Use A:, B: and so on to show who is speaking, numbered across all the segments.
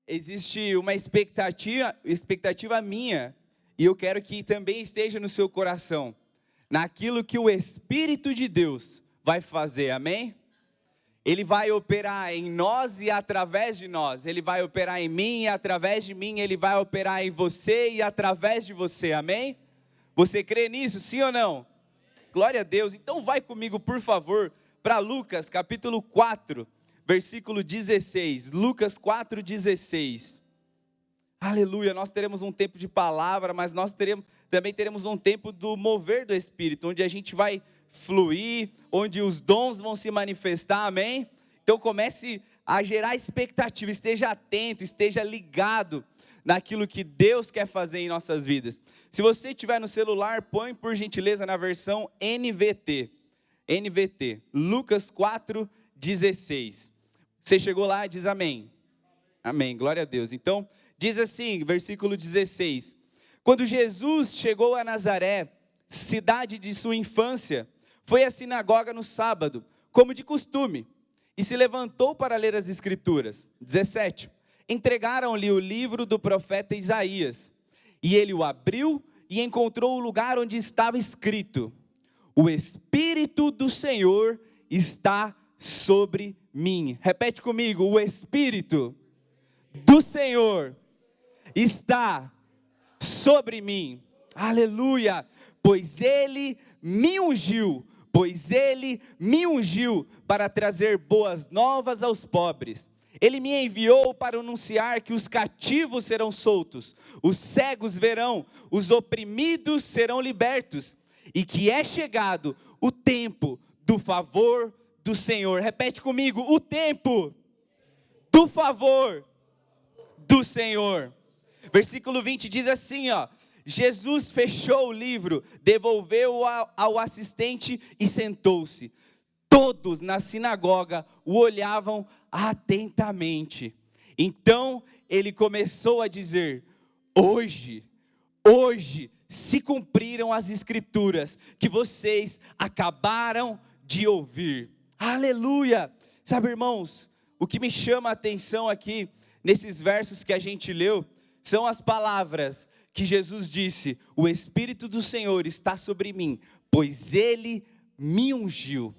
A: existe uma expectativa minha, e eu quero que também esteja no seu coração, naquilo que o Espírito de Deus vai fazer, amém? Ele vai operar em nós e através de nós, Ele vai operar em mim e através de mim, Ele vai operar em você e através de você, amém? Você crê nisso, sim ou não? Glória a Deus. Então vai comigo, por favor, para Lucas capítulo 4, versículo 16, Lucas 4, 16. Aleluia, nós teremos um tempo de palavra, mas nós também teremos um tempo do mover do Espírito, onde a gente vai fluir, onde os dons vão se manifestar, amém? Então comece a gerar expectativa, esteja atento, esteja ligado naquilo que Deus quer fazer em nossas vidas. Se você tiver no celular, põe por gentileza na versão NVT, Lucas 4, 16. Você chegou lá, diz amém. Amém, glória a Deus. Então, diz assim, versículo 16. Quando Jesus chegou a Nazaré, cidade de sua infância, foi à sinagoga no sábado, como de costume, e se levantou para ler as Escrituras. 17. Entregaram-lhe o livro do profeta Isaías, e ele o abriu e encontrou o lugar onde estava escrito: o Espírito do Senhor está sobre mim. Repete comigo: o Espírito do Senhor está sobre mim. Aleluia! Pois Ele me ungiu para trazer boas novas aos pobres. Ele me enviou para anunciar que os cativos serão soltos, os cegos verão, os oprimidos serão libertos, e que é chegado o tempo do favor do Senhor. Repete comigo: o tempo do favor do Senhor. Versículo 20 diz assim, ó: Jesus fechou o livro, devolveu-o ao assistente e sentou-se. Todos na sinagoga o olhavam atentamente. Então ele começou a dizer: hoje se cumpriram as Escrituras que vocês acabaram de ouvir. Aleluia! Sabe, irmãos, o que me chama a atenção aqui, nesses versos que a gente leu, são as palavras que Jesus disse: o Espírito do Senhor está sobre mim, pois Ele me ungiu.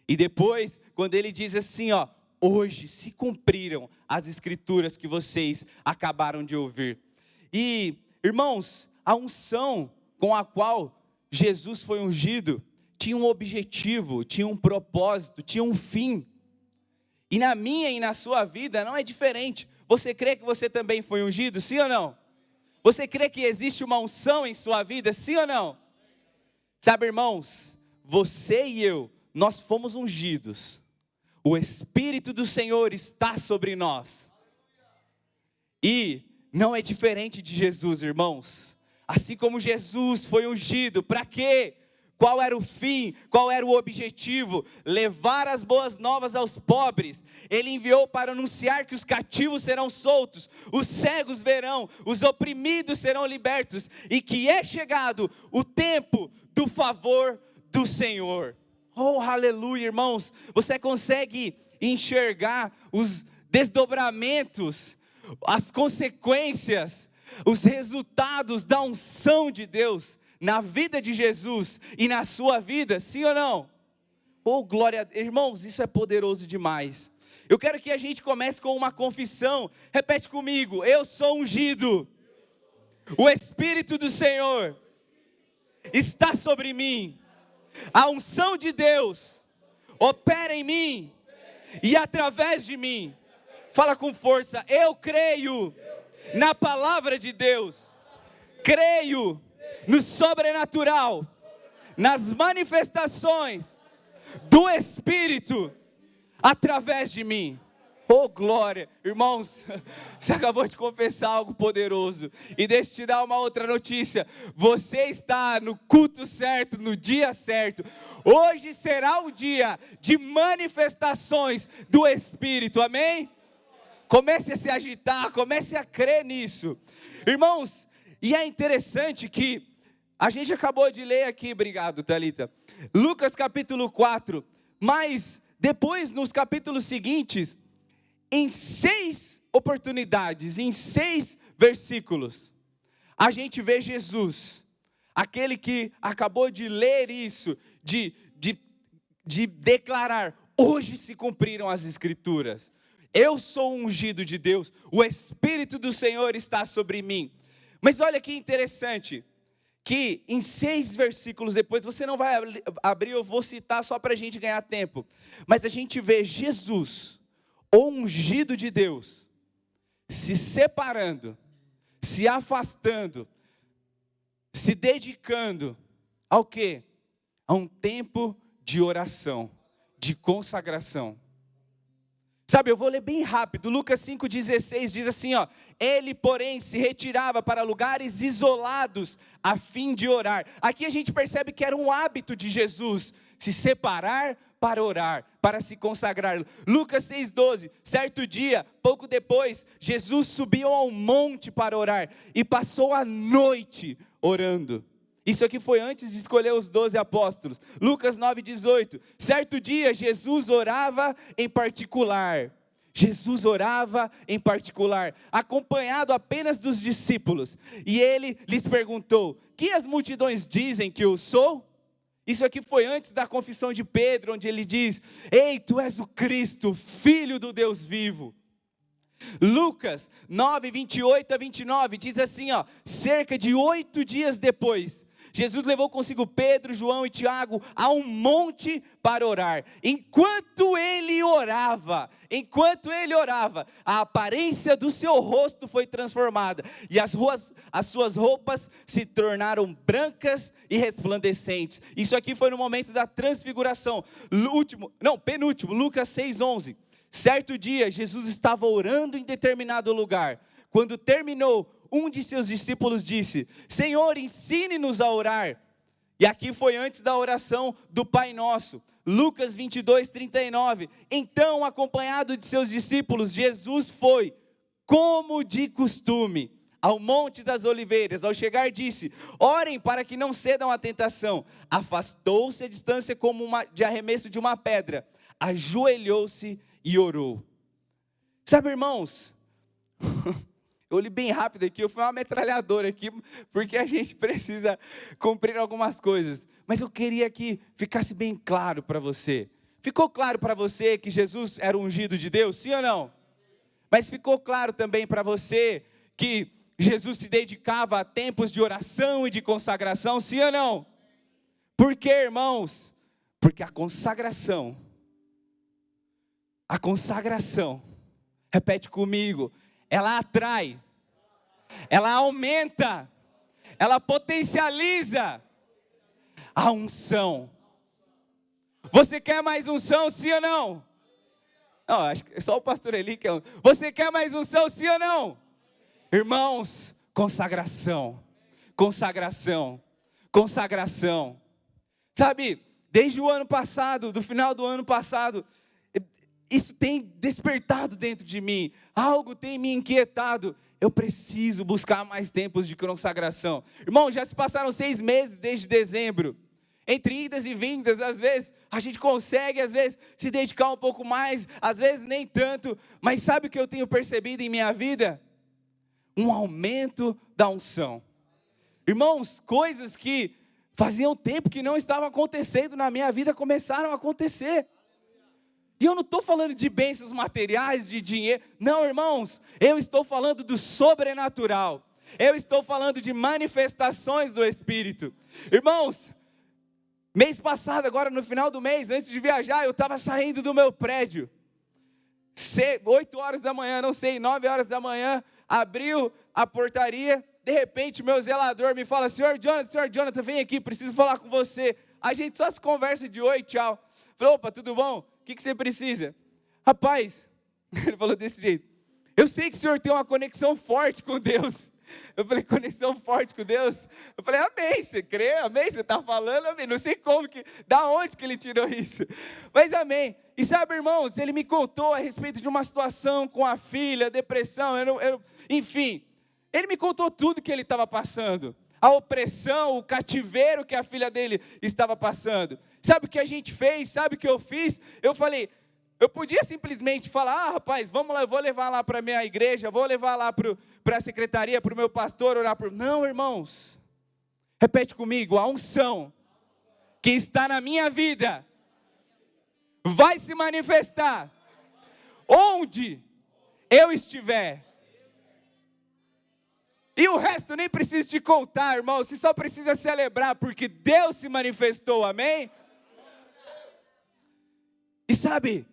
A: E depois, quando Ele diz assim, ó: hoje se cumpriram as Escrituras que vocês acabaram de ouvir. E, irmãos, a unção com a qual Jesus foi ungido tinha um objetivo, tinha um propósito, tinha um fim. E na minha e na sua vida não é diferente. Você crê que você também foi ungido, sim ou não? Você crê que existe uma unção em sua vida, sim ou não? Sabe, irmãos, você e eu, nós fomos ungidos. O Espírito do Senhor está sobre nós. E não é diferente de Jesus, irmãos. Assim como Jesus foi ungido, para quê? Qual era o fim? Qual era o objetivo? Levar as boas novas aos pobres. Ele enviou para anunciar que os cativos serão soltos, os cegos verão, os oprimidos serão libertos, e que é chegado o tempo do favor do Senhor. Oh, aleluia, irmãos. Você consegue enxergar os desdobramentos, as consequências, os resultados da unção de Deus na vida de Jesus e na sua vida, sim ou não? Oh, glória a Deus. Irmãos, isso é poderoso demais. Eu quero que a gente comece com uma confissão. Repete comigo: eu sou ungido. O Espírito do Senhor está sobre mim. A unção de Deus opera em mim e através de mim. Fala com força: eu creio na palavra de Deus. Creio no sobrenatural, nas manifestações do Espírito através de mim. Oh, glória! Irmãos, você acabou de confessar algo poderoso. E deixa eu te dar uma outra notícia. Você está no culto certo, no dia certo. Hoje será o dia de manifestações do Espírito, amém? Comece a se agitar, comece a crer nisso. Irmãos, e é interessante que a gente acabou de ler aqui, obrigado, Thalita, Lucas capítulo 4, mas depois nos capítulos seguintes, em 6 oportunidades, em 6 versículos, a gente vê Jesus, aquele que acabou de ler isso, de declarar, hoje se cumpriram as Escrituras. Eu sou ungido de Deus, o Espírito do Senhor está sobre mim. Mas olha que interessante, que em 6 versículos depois, você não vai abrir, eu vou citar só para a gente ganhar tempo. Mas a gente vê Jesus, o ungido de Deus, se separando, se afastando, se dedicando ao quê? A um tempo de oração, de consagração. Sabe, eu vou ler bem rápido, Lucas 5,16 diz assim, ó, ele porém se retirava para lugares isolados a fim de orar. Aqui a gente percebe que era um hábito de Jesus, se separar para orar, para se consagrar. Lucas 6,12, certo dia, pouco depois, Jesus subiu ao monte para orar e passou a noite orando. Isso aqui foi antes de escolher os 12 apóstolos. Lucas 9,18. Certo dia, Jesus orava em particular. Jesus orava em particular, acompanhado apenas dos discípulos. E ele lhes perguntou, que as multidões dizem que eu sou? Isso aqui foi antes da confissão de Pedro, onde ele diz, ei, tu és o Cristo, Filho do Deus vivo. Lucas 9:28-29 diz assim, ó, cerca de 8 dias depois, Jesus levou consigo Pedro, João e Tiago a um monte para orar. Enquanto ele orava, a aparência do seu rosto foi transformada e as suas roupas se tornaram brancas e resplandecentes. Isso aqui foi no momento da transfiguração. Penúltimo, Lucas 6:11. Certo dia, Jesus estava orando em determinado lugar. Quando terminou, um de seus discípulos disse, Senhor, ensine-nos a orar. E aqui foi antes da oração do Pai Nosso. Lucas 22:39. Então, acompanhado de seus discípulos, Jesus foi, como de costume, ao Monte das Oliveiras. Ao chegar, disse, orem para que não cedam à tentação. Afastou-se a distância como de arremesso de uma pedra. Ajoelhou-se e orou. Sabe, irmãos, eu li bem rápido aqui, eu fui uma metralhadora aqui, porque a gente precisa cumprir algumas coisas. Mas eu queria que ficasse bem claro para você. Ficou claro para você que Jesus era ungido de Deus, sim ou não? Mas ficou claro também para você que Jesus se dedicava a tempos de oração e de consagração, sim ou não? Por quê, irmãos? Porque a consagração, repete comigo, ela atrai, ela aumenta, ela potencializa a unção. Você quer mais unção, sim ou não? Não, acho que só o pastor Eli quer. Você quer mais unção, sim ou não? Irmãos, consagração. Sabe, desde o ano passado, do final do ano passado, isso tem despertado dentro de mim, algo tem me inquietado, eu preciso buscar mais tempos de consagração. Irmão, já se passaram 6 meses desde dezembro, entre idas e vindas, às vezes a gente consegue, às vezes, se dedicar um pouco mais, às vezes nem tanto, mas sabe o que eu tenho percebido em minha vida? Um aumento da unção. Irmãos, coisas que faziam tempo que não estavam acontecendo na minha vida, começaram a acontecer. E eu não estou falando de bênçãos materiais, de dinheiro. Não, irmãos, eu estou falando do sobrenatural. Eu estou falando de manifestações do Espírito. Irmãos, mês passado, agora no final do mês, antes de viajar, eu estava saindo do meu prédio. 8 horas da manhã, 9 horas da manhã, abriu a portaria. De repente, meu zelador me fala, Senhor Jonathan, vem aqui, preciso falar com você. A gente só se conversa de oi, tchau. Falei, opa, tudo bom? O que você precisa? Rapaz, ele falou desse jeito, eu sei que o senhor tem uma conexão forte com Deus. Eu falei, conexão forte com Deus? Eu falei, amém, você crê? Amém, você está falando? Amém, não sei como, da onde que ele tirou isso? Mas amém. E sabe, irmãos, ele me contou a respeito de uma situação com a filha, depressão, enfim. Ele me contou tudo que ele estava passando. A opressão, o cativeiro que a filha dele estava passando. Sabe o que a gente fez? Sabe o que eu fiz? Eu falei, Eu podia simplesmente falar, rapaz, vamos lá, eu vou levar lá para a minha igreja, vou levar lá para a secretaria, para o meu pastor, orar por... Não, irmãos, repete comigo, a unção que está na minha vida vai se manifestar onde eu estiver. E o resto nem preciso te contar, irmão, você só precisa celebrar, porque Deus se manifestou, amém? E sabe,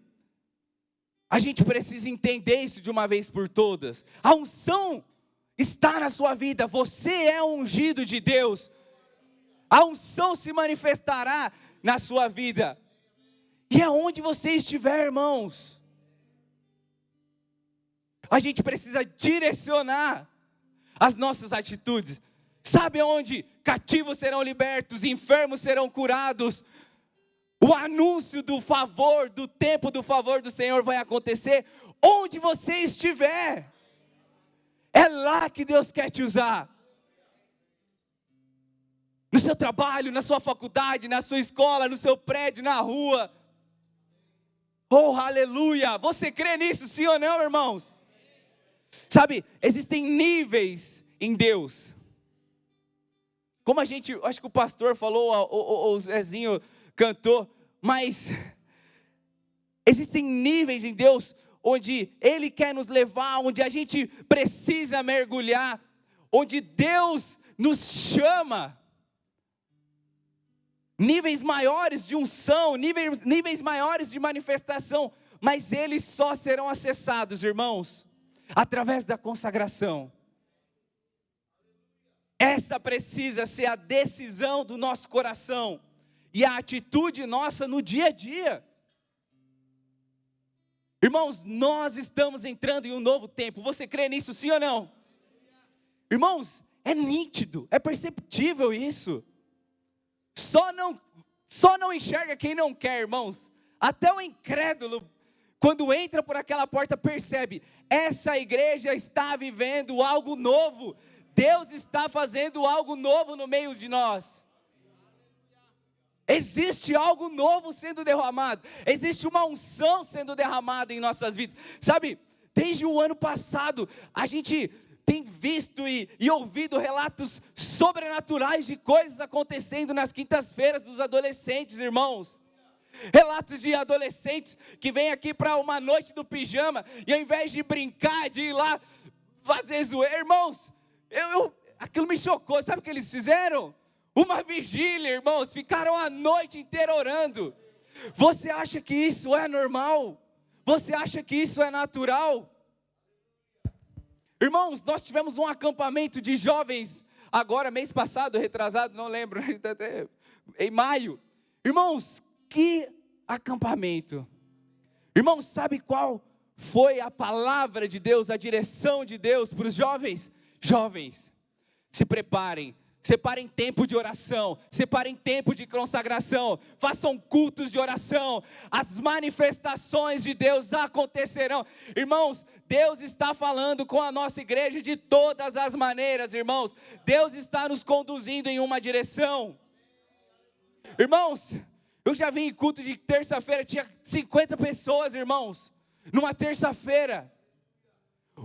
A: a gente precisa entender isso de uma vez por todas. A unção está na sua vida, você é ungido de Deus. A unção se manifestará na sua vida. E aonde você estiver, irmãos, a gente precisa direcionar as nossas atitudes. Sabe onde cativos serão libertos, enfermos serão curados, o anúncio do favor, do tempo do favor do Senhor vai acontecer onde você estiver. É lá que Deus quer te usar. No seu trabalho, na sua faculdade, na sua escola, no seu prédio, na rua. Oh, aleluia! Você crê nisso, sim ou não, irmãos? Sabe, existem níveis em Deus. Como a gente, acho que o pastor falou, o Zezinho cantou, mas existem níveis em Deus onde Ele quer nos levar, onde a gente precisa mergulhar, onde Deus nos chama. Níveis maiores de unção, níveis maiores de manifestação, mas eles só serão acessados, irmãos, através da consagração. Essa precisa ser a decisão do nosso coração e a atitude nossa no dia a dia. Irmãos, nós estamos entrando em um novo tempo. Você crê nisso, sim ou não? Irmãos, é nítido, é perceptível isso. Só não enxerga quem não quer, irmãos. Até o incrédulo, quando entra por aquela porta, percebe, essa igreja está vivendo algo novo. Deus está fazendo algo novo no meio de nós. Existe algo novo sendo derramado. Existe uma unção sendo derramada em nossas vidas. Sabe, desde o ano passado, a gente tem visto e ouvido relatos sobrenaturais de coisas acontecendo nas quintas-feiras dos adolescentes, irmãos. Relatos de adolescentes que vêm aqui para uma noite do pijama e ao invés de brincar, de ir lá fazer zoeira, irmãos, aquilo me chocou. Sabe o que eles fizeram? Uma vigília, irmãos, ficaram a noite inteira orando. Você acha que isso é normal? Você acha que isso é natural? Irmãos, nós tivemos um acampamento de jovens, agora mês passado, retrasado, não lembro, em maio. Irmãos, que acampamento. Irmãos, sabe qual foi a palavra de Deus, a direção de Deus para os jovens? Jovens, se preparem. Separem tempo de oração, separem tempo de consagração, façam cultos de oração, as manifestações de Deus acontecerão. Irmãos, Deus está falando com a nossa igreja de todas as maneiras, irmãos. Deus está nos conduzindo em uma direção. Irmãos, eu já vim em culto de terça-feira, tinha 50 pessoas, irmãos, numa terça-feira.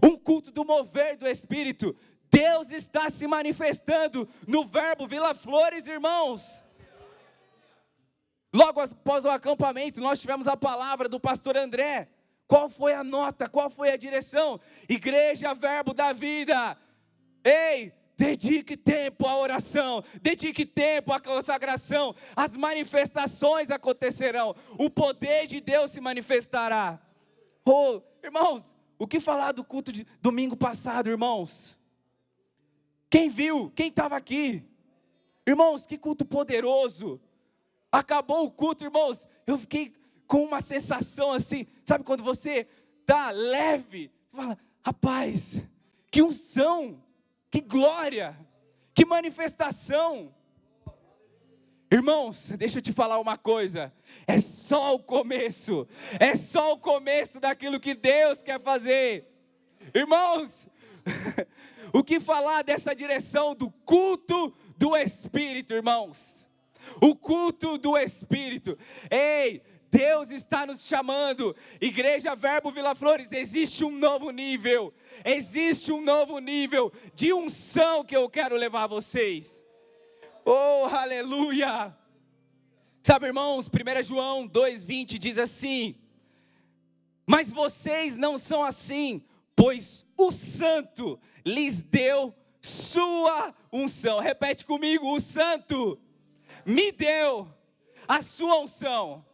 A: Um culto do mover do Espírito. Deus está se manifestando no Verbo Vila Flores, irmãos. Logo após o acampamento, nós tivemos a palavra do pastor André. Qual foi a nota? Qual foi a direção? Igreja Verbo da Vida. Ei, dedique tempo à oração, dedique tempo à consagração. As manifestações acontecerão. O poder de Deus se manifestará. Oh, irmãos, o que falar do culto de domingo passado, irmãos? Quem viu? Quem estava aqui? Irmãos, que culto poderoso. Acabou o culto, irmãos. Eu fiquei com uma sensação assim. Sabe quando você está leve? Fala, rapaz, que unção, que glória, que manifestação. Irmãos, deixa eu te falar uma coisa. É só o começo. É só o começo daquilo que Deus quer fazer. Irmãos, o que falar dessa direção do culto do Espírito, irmãos? O culto do Espírito. Ei, Deus está nos chamando. Igreja Verbo Vila Flores, existe um novo nível. Existe um novo nível de unção que eu quero levar a vocês. Oh, aleluia! Sabe, irmãos, 1 João 2,20 diz assim: mas vocês não são assim, pois o Santo lhes deu sua unção. Repete comigo: o Santo me deu a sua unção.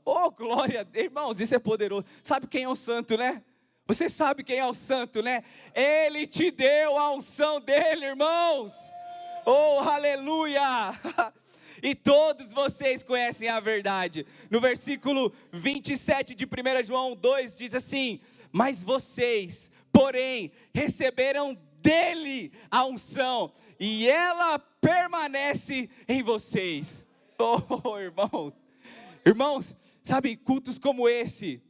A: Oh, glória a Deus, irmãos, isso é poderoso. Sabe quem é o Santo, né? Você sabe quem é o Santo, né? Ele te deu a unção dele, irmãos. Oh, aleluia! E todos vocês conhecem a verdade. No versículo 27 de 1 João 2 diz assim: mas vocês, porém, receberam dele a unção, e ela permanece em vocês. Oh, irmãos, sabe, cultos como esse,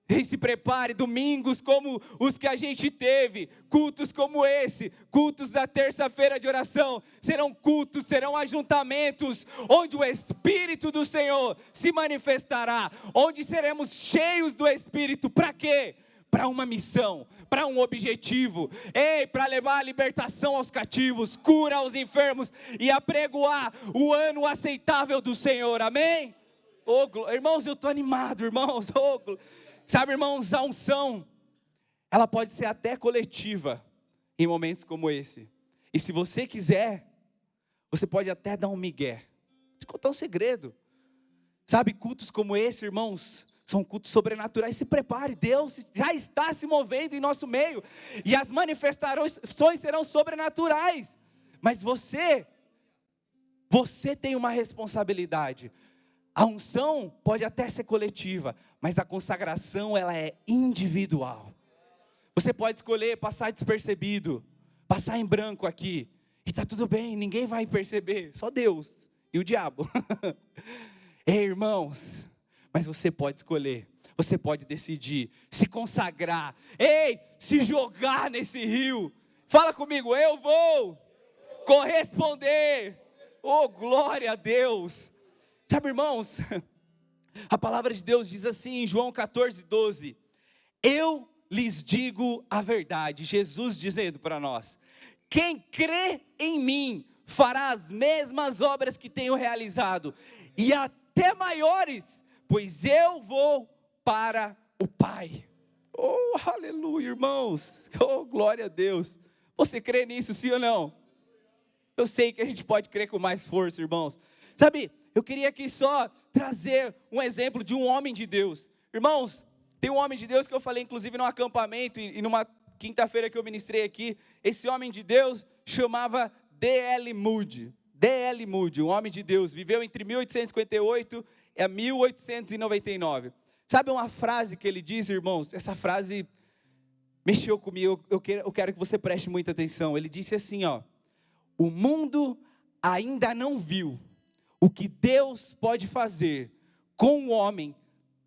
A: e se prepare, domingos como os que a gente teve, cultos como esse, cultos da terça-feira de oração, serão cultos, serão ajuntamentos, onde o Espírito do Senhor se manifestará, onde seremos cheios do Espírito. Para quê? Para uma missão, para um objetivo, para levar a libertação aos cativos, cura aos enfermos, e apregoar o ano aceitável do Senhor, amém? Oh, irmãos, eu estou animado, irmãos. Oh, sabe, irmãos, a unção, ela pode ser até coletiva, em momentos como esse. E se você quiser, você pode até dar um migué. Vou te contar um segredo. Sabe, cultos como esse, irmãos, são cultos sobrenaturais. Se prepare, Deus já está se movendo em nosso meio, e as manifestações serão sobrenaturais. Mas você tem uma responsabilidade. A unção pode até ser coletiva, mas a consagração, ela é individual. Você pode escolher passar despercebido, passar em branco aqui, e está tudo bem, ninguém vai perceber, só Deus e o diabo. Ei, irmãos, mas você pode escolher, você pode decidir, se consagrar, se jogar nesse rio. Fala comigo: eu vou corresponder. Oh, glória a Deus. Sabe, irmãos, a palavra de Deus diz assim em João 14:12: eu lhes digo a verdade. Jesus dizendo para nós: quem crê em mim fará as mesmas obras que tenho realizado, e até maiores, pois eu vou para o Pai. Oh, aleluia, irmãos. Oh, glória a Deus. Você crê nisso, sim ou não? Eu sei que a gente pode crer com mais força, irmãos. Sabe, eu queria aqui só trazer um exemplo de um homem de Deus. Irmãos, tem um homem de Deus que eu falei inclusive num acampamento e numa quinta-feira que eu ministrei aqui. Esse homem de Deus chamava D.L. Moody. D.L. Moody, um homem de Deus, viveu entre 1858 e 1899. Sabe uma frase que ele diz, irmãos? Essa frase mexeu comigo, eu quero que você preste muita atenção. Ele disse assim, ó: o mundo ainda não viu o que Deus pode fazer com um homem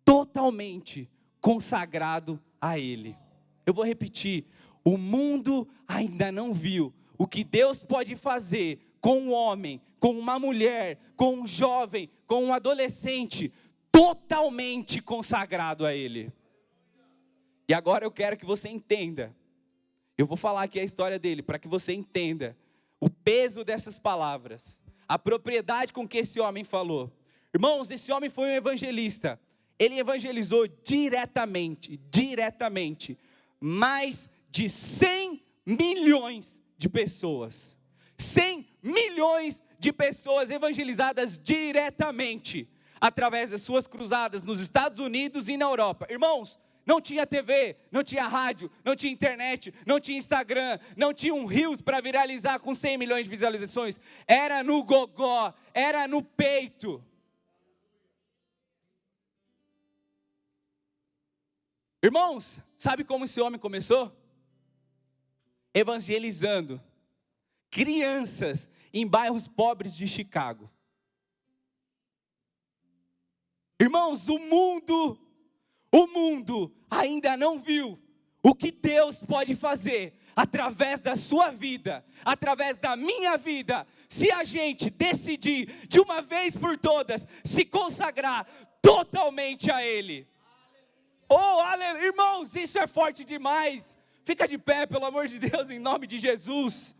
A: totalmente consagrado a Ele. Eu vou repetir: o mundo ainda não viu o que Deus pode fazer com um homem, com uma mulher, com um jovem, com um adolescente totalmente consagrado a Ele. E agora eu quero que você entenda. Eu vou falar aqui a história dele para que você entenda o peso dessas palavras, a propriedade com que esse homem falou. Irmãos, esse homem foi um evangelista. Ele evangelizou diretamente, mais de 100 milhões de pessoas. 100 milhões de pessoas evangelizadas diretamente, através das suas cruzadas nos Estados Unidos e na Europa. Irmãos, não tinha TV, não tinha rádio, não tinha internet, não tinha Instagram, não tinha um Reels para viralizar com 100 milhões de visualizações. Era no gogó, era no peito. Irmãos, sabe como esse homem começou? Evangelizando crianças em bairros pobres de Chicago. Irmãos, o mundo ainda não viu o que Deus pode fazer através da sua vida, através da minha vida, se a gente decidir de uma vez por todas se consagrar totalmente a Ele. Oh, aleluia. Irmãos, isso é forte demais. Fica de pé, pelo amor de Deus, em nome de Jesus.